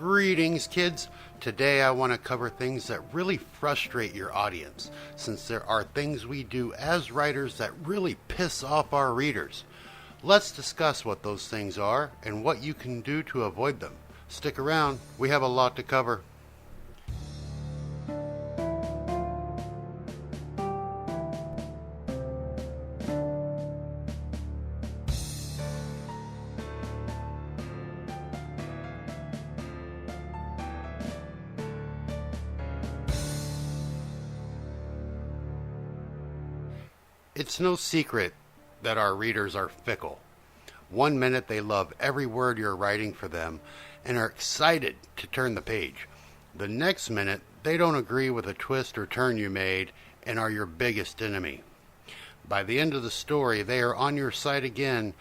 Greetings, kids. Today I want to cover things that really frustrate your audience, since there are things we do as writers that really piss off our readers. Let's discuss what those things are and what you can do to avoid them. Stick around, we have a lot to cover. It's no secret that our readers are fickle. One minute they love every word you're writing for them and are excited to turn the page. The next minute they don't agree with a twist or turn you made and are your biggest enemy. By the end of the story they are on your side again,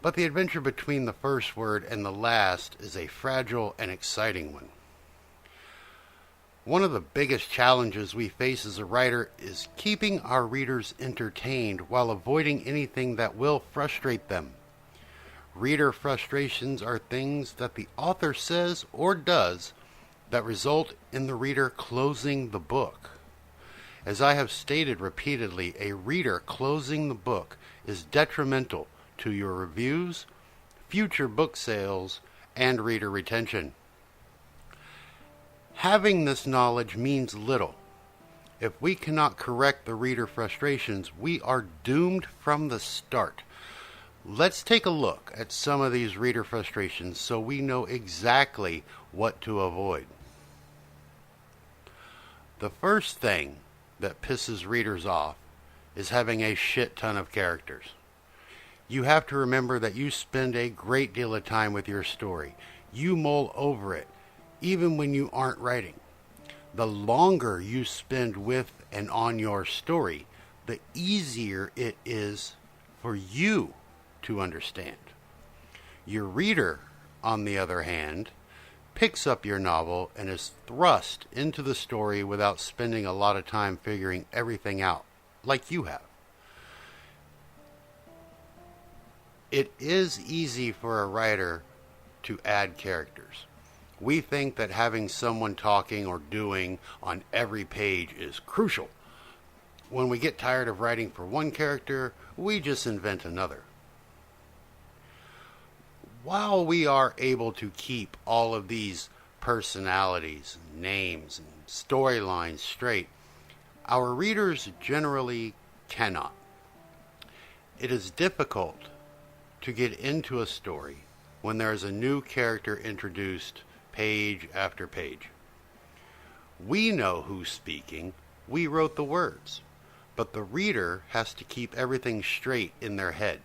but the adventure between the first word and the last is a fragile and exciting one. One of the biggest challenges we face as a writer is keeping our readers entertained while avoiding anything that will frustrate them. Reader frustrations are things that the author says or does that result in the reader closing the book. As I have stated repeatedly, a reader closing the book is detrimental to your reviews, future book sales, and reader retention. Having this knowledge means little. If we cannot correct the reader frustrations, we are doomed from the start. Let's take a look at some of these reader frustrations so we know exactly what to avoid. The first thing that pisses readers off is having a shit ton of characters. You have to remember that you spend a great deal of time with your story. You mull over it, even when you aren't writing. The longer you spend with and on your story, the easier it is for you to understand. Your reader, on the other hand, picks up your novel and is thrust into the story without spending a lot of time figuring everything out, like you have. It is easy for a writer to add characters. We think that having someone talking or doing on every page is crucial. When we get tired of writing for one character, we just invent another. While we are able to keep all of these personalities, names, and storylines straight, our readers generally cannot. It is difficult to get into a story when there is a new character introduced page after page. We know who's speaking, we wrote the words, but the reader has to keep everything straight in their head.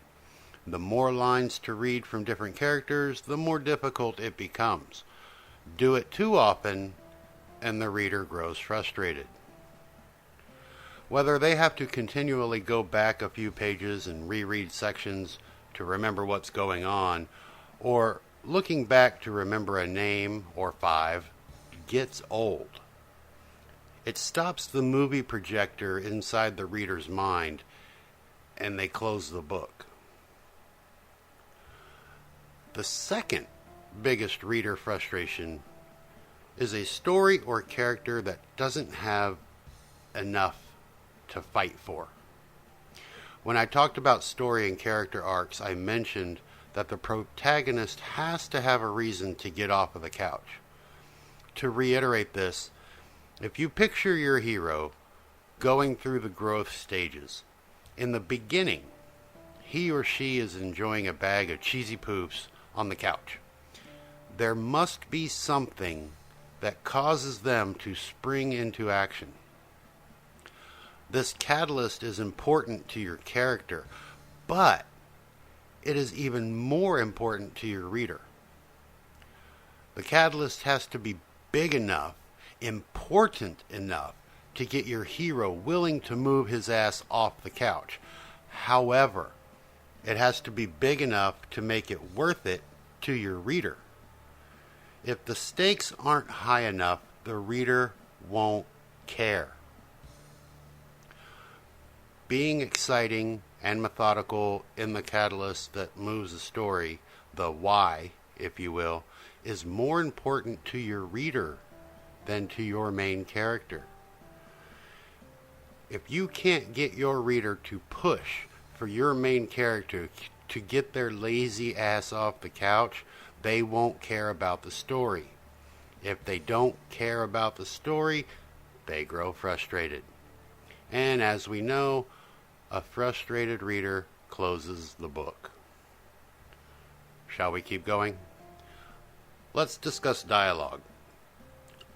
The more lines to read from different characters, the more difficult it becomes. Do it too often, and the reader grows frustrated. Whether they have to continually go back a few pages and reread sections to remember what's going on, or looking back to remember a name or five, gets old. It stops the movie projector inside the reader's mind, and they close the book. The second biggest reader frustration is a story or character that doesn't have enough to fight for. When I talked about story and character arcs, I mentioned that the protagonist has to have a reason to get off of the couch. To reiterate this, if you picture your hero going through the growth stages, in the beginning, he or she is enjoying a bag of cheesy poofs on the couch. There must be something that causes them to spring into action. This catalyst is important to your character, but it is even more important to your reader. The catalyst has to be big enough, important enough, to get your hero willing to move his ass off the couch. However, it has to be big enough to make it worth it to your reader. If the stakes aren't high enough, the reader won't care. Being exciting and methodical in the catalyst that moves the story, the why, if you will, is more important to your reader than to your main character. If you can't get your reader to push for your main character to get their lazy ass off the couch, they won't care about the story. If they don't care about the story, they grow frustrated. And as we know, a frustrated reader closes the book. Shall we keep going? Let's discuss dialogue.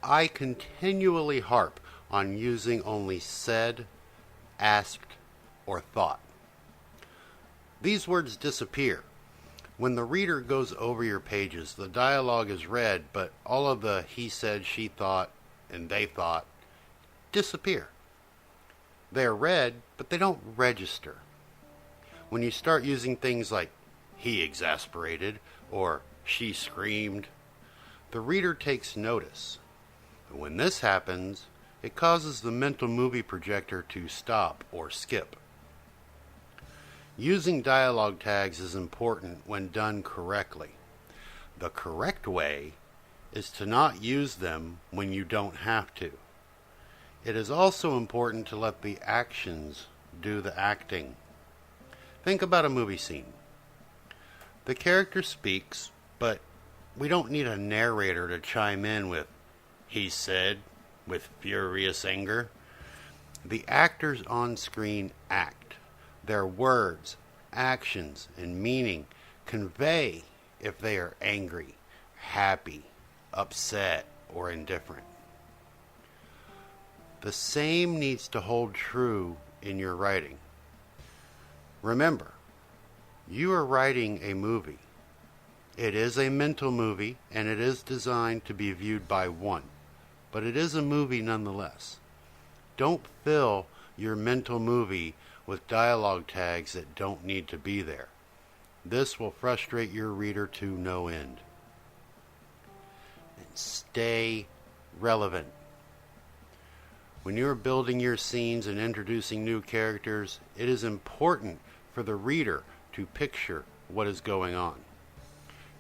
I continually harp on using only said, asked, or thought. These words disappear. When the reader goes over your pages, the dialogue is read, but all of the he said, she thought, and they thought disappear. They are read, but they don't register. When you start using things like he exasperated or she screamed, the reader takes notice. And when this happens, it causes the mental movie projector to stop or skip. Using dialogue tags is important when done correctly. The correct way is to not use them when you don't have to. It is also important to let the actions do the acting. Think about a movie scene. The character speaks, but we don't need a narrator to chime in with, he said, with furious anger. The actors on screen act. Their words, actions, and meaning convey if they are angry, happy, upset, or indifferent. The same needs to hold true in your writing. Remember, you are writing a movie. It is a mental movie, and it is designed to be viewed by one, but it is a movie nonetheless. Don't fill your mental movie with dialogue tags that don't need to be there. This will frustrate your reader to no end. And stay relevant. When you're building your scenes and introducing new characters, it is important for the reader to picture what is going on.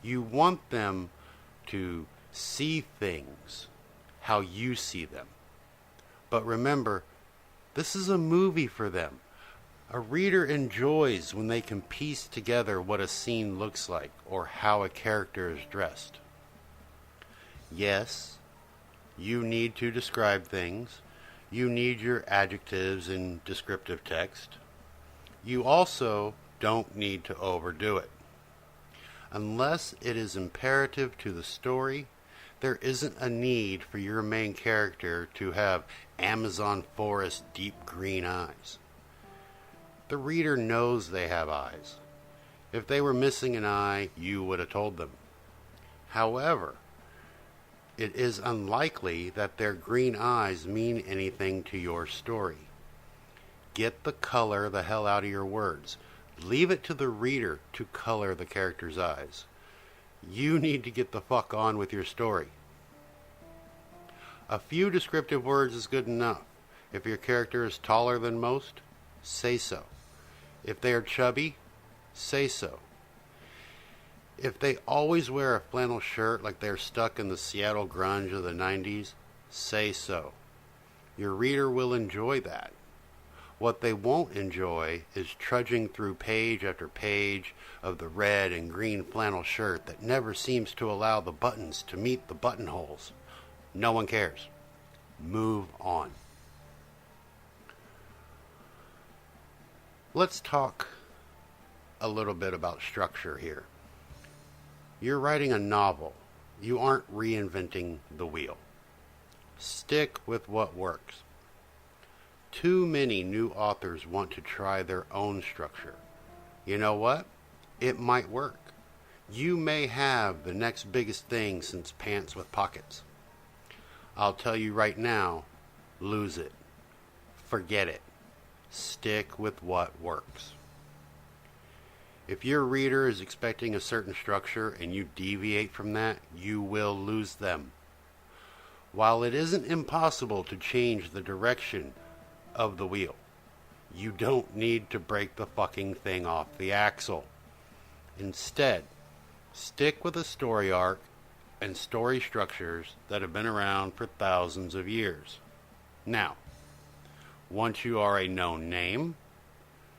You want them to see things how you see them. But remember, this is a movie for them. A reader enjoys when they can piece together what a scene looks like or how a character is dressed. Yes, you need to describe things. You need your adjectives and descriptive text. You also don't need to overdo it. Unless it is imperative to the story, there isn't a need for your main character to have Amazon forest deep green eyes. The reader knows they have eyes. If they were missing an eye, you would have told them. However, it is unlikely that their green eyes mean anything to your story. Get the color the hell out of your words. Leave it to the reader to color the character's eyes. You need to get the fuck on with your story. A few descriptive words is good enough. If your character is taller than most, say so. If they are chubby, say so. If they always wear a flannel shirt like they're stuck in the Seattle grunge of the 90s, say so. Your reader will enjoy that. What they won't enjoy is trudging through page after page of the red and green flannel shirt that never seems to allow the buttons to meet the buttonholes. No one cares. Move on. Let's talk a little bit about structure here. You're writing a novel. You aren't reinventing the wheel. Stick with what works. Too many new authors want to try their own structure. You know what? It might work. You may have the next biggest thing since pants with pockets. I'll tell you right now, lose it. Forget it. Stick with what works. If your reader is expecting a certain structure and you deviate from that, you will lose them. While it isn't impossible to change the direction of the wheel, you don't need to break the fucking thing off the axle. Instead, stick with a story arc and story structures that have been around for thousands of years. Now, once you are a known name,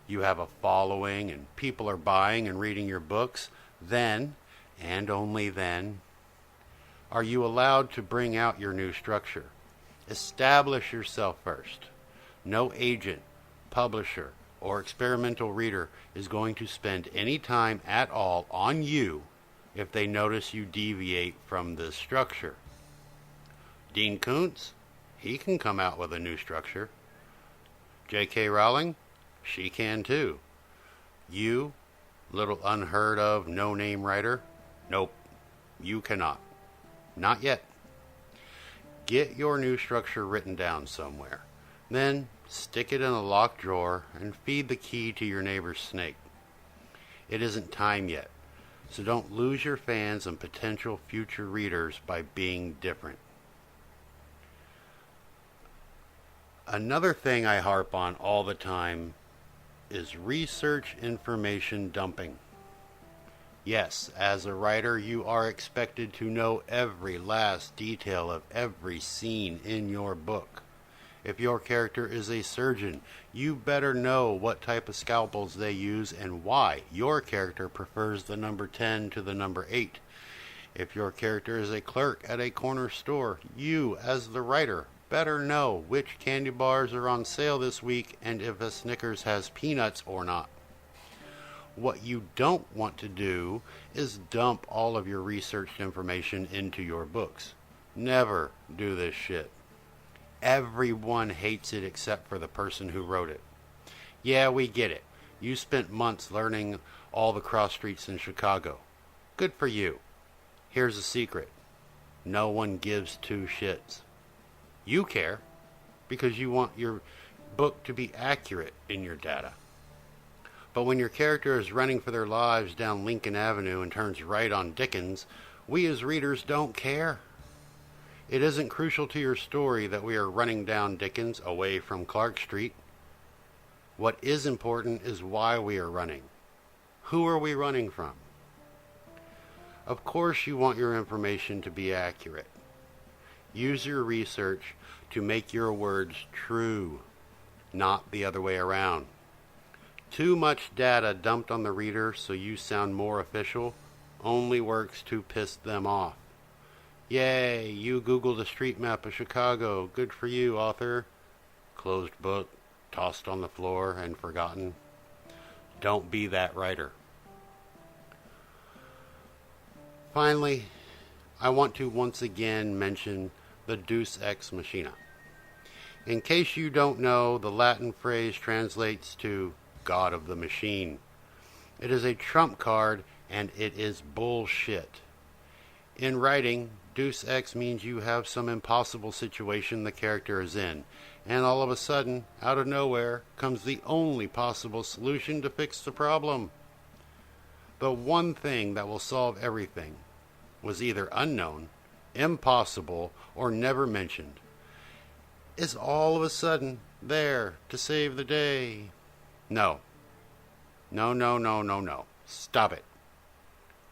you have a following, and people are buying and reading your books, then, and only then, are you allowed to bring out your new structure. Establish yourself first. No agent, publisher, or experimental reader is going to spend any time at all on you if they notice you deviate from this structure. Dean Koontz, he can come out with a new structure. J.K. Rowling, she can too. You, little unheard of no-name writer, nope, you cannot. Not yet. Get your new structure written down somewhere. Then stick it in a locked drawer and feed the key to your neighbor's snake. It isn't time yet, so don't lose your fans and potential future readers by being different. Another thing I harp on all the time is research information dumping. Yes, as a writer, you are expected to know every last detail of every scene in your book. If your character is a surgeon, you better know what type of scalpels they use and why your character prefers the number 10 to the number 8. If your character is a clerk at a corner store, you, as the writer, better know which candy bars are on sale this week and if a Snickers has peanuts or not. What you don't want to do is dump all of your researched information into your books. Never do this shit. Everyone hates it except for the person who wrote it. Yeah, we get it. You spent months learning all the cross streets in Chicago. Good for you. Here's a secret. No one gives two shits. You care because you want your book to be accurate in your data. But when your character is running for their lives down Lincoln Avenue and turns right on Dickens, we as readers don't care. It isn't crucial to your story that we are running down Dickens away from Clark Street. What is important is why we are running. Who are we running from? Of course you want your information to be accurate. Use your research to make your words true, not the other way around. Too much data dumped on the reader so you sound more official only works to piss them off. Yay, you Googled a street map of Chicago. Good for you, author. Closed book, tossed on the floor and forgotten. Don't be that writer. Finally, I want to once again mention the Deus Ex Machine. In case you don't know, the Latin phrase translates to God of the Machine. It is a trump card and it is bullshit. In writing, Deus Ex means you have some impossible situation the character is in, and all of a sudden, out of nowhere, comes the only possible solution to fix the problem. The one thing that will solve everything was either unknown, impossible, or never mentioned, is all of a sudden there to save the day. No. No. Stop it.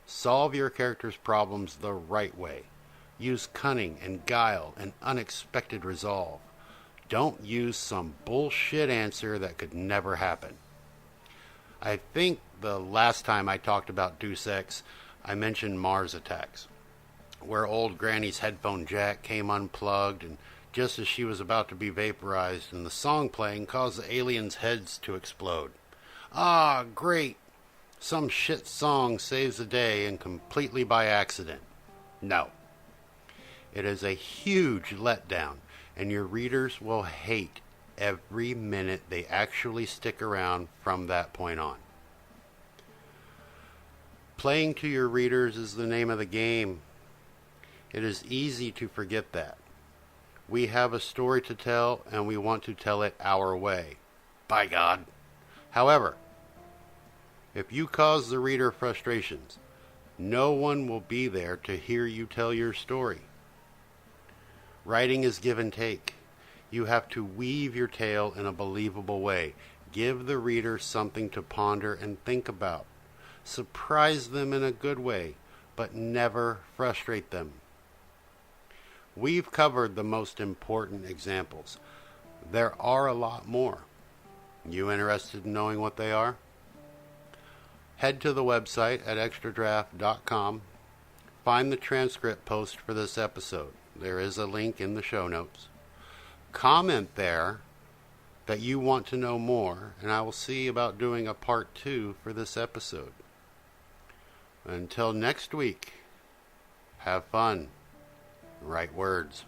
Solve your character's problems the right way. Use cunning and guile and unexpected resolve. Don't use some bullshit answer that could never happen. I think the last time I talked about Deus Ex, I mentioned Mars Attacks, where old Granny's headphone jack came unplugged, and just as she was about to be vaporized and the song playing caused the aliens' heads to explode. Ah, great! Some shit song saves the day and completely by accident. No. It is a huge letdown, and your readers will hate every minute they actually stick around from that point on. Playing to your readers is the name of the game. It is easy to forget that. We have a story to tell, and we want to tell it our way. By God. However, if you cause the reader frustrations, no one will be there to hear you tell your story. Writing is give and take. You have to weave your tale in a believable way. Give the reader something to ponder and think about. Surprise them in a good way. but never frustrate them. We've covered the most important examples. There are a lot more. You interested in knowing what they are? Head to the website at extradraft.com. Find the transcript post for this episode. There is a link in the show notes. Comment there that you want to know more, and I will see about doing a part 2 for this episode. Until next week, have fun. Write words.